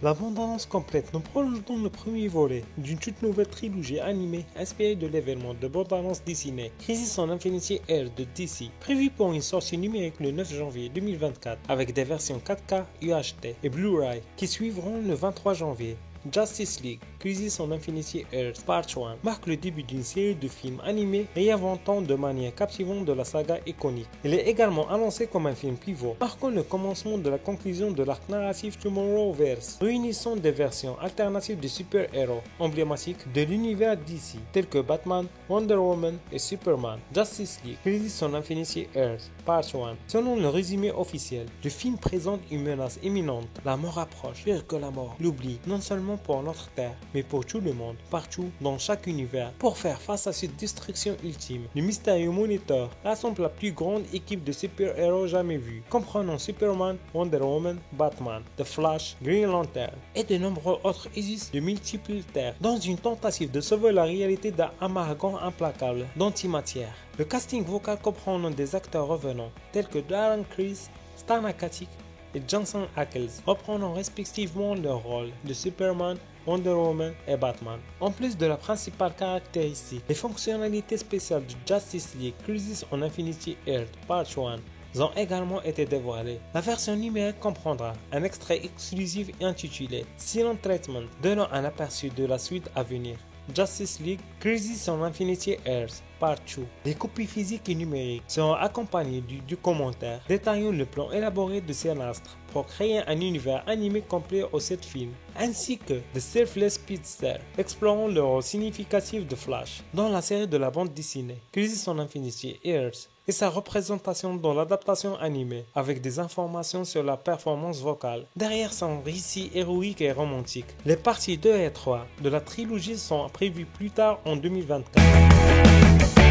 La bande-annonce complète nous prolonge dans le premier volet d'une toute nouvelle trilogie animée inspirée de l'événement de bande-annonce Disney Crisis on Infinity Earth de DC, prévue pour une sortie numérique le 9 janvier 2024 avec des versions 4K, UHD et Blu-ray qui suivront le 23 janvier. Justice League Crisis on Infinity Earth Part 1 marque le début d'une série de films animés réinventant de manière captivante de la saga iconique. Il est également annoncé comme un film pivot, marquant le commencement de la conclusion de l'arc narratif Tomorrowverse, réunissant des versions alternatives de super-héros emblématiques de l'univers DC, tels que Batman, Wonder Woman et Superman. Justice League Crisis on Infinity Earth Part 1. Selon le résumé officiel, le film présente une menace imminente. La mort approche, pire que la mort, l'oubli, non seulement pour notre Terre, mais pour tout le monde, partout, dans chaque univers. Pour faire face à cette destruction ultime, le mystérieux Monitor rassemble la plus grande équipe de super-héros jamais vue, comprenant Superman, Wonder Woman, Batman, The Flash, Green Lantern et de nombreux autres Isis de multiples terres, dans une tentative de sauver la réalité d'un amalgame implacable d'antimatière. Le casting vocal comprend des acteurs revenants, tels que Darren Criss, Stan Akatic et Jensen Ackles, reprenant respectivement leur rôle de Superman, Wonder Woman et Batman. En plus de la principale caractéristique, les fonctionnalités spéciales de Justice League Crisis on Infinity Earth Part 1 ont également été dévoilées. La version numérique comprendra un extrait exclusif intitulé Silent Treatment, donnant un aperçu de la suite à venir. Justice League Crisis on Infinity Earth Part 2. Les copies physiques et numériques seront accompagnées du commentaire détaillant le plan élaboré de ces astres pour créer un univers animé complet aux 7 films, ainsi que The Selfless Speedster, explorant le rôle significatif de Flash dans la série de la bande dessinée Crisis on Infinity Earth et sa représentation dans l'adaptation animée, avec des informations sur la performance vocale derrière son récit héroïque et romantique. Les parties 2 et 3 de la trilogie sont prévues plus tard en 2024.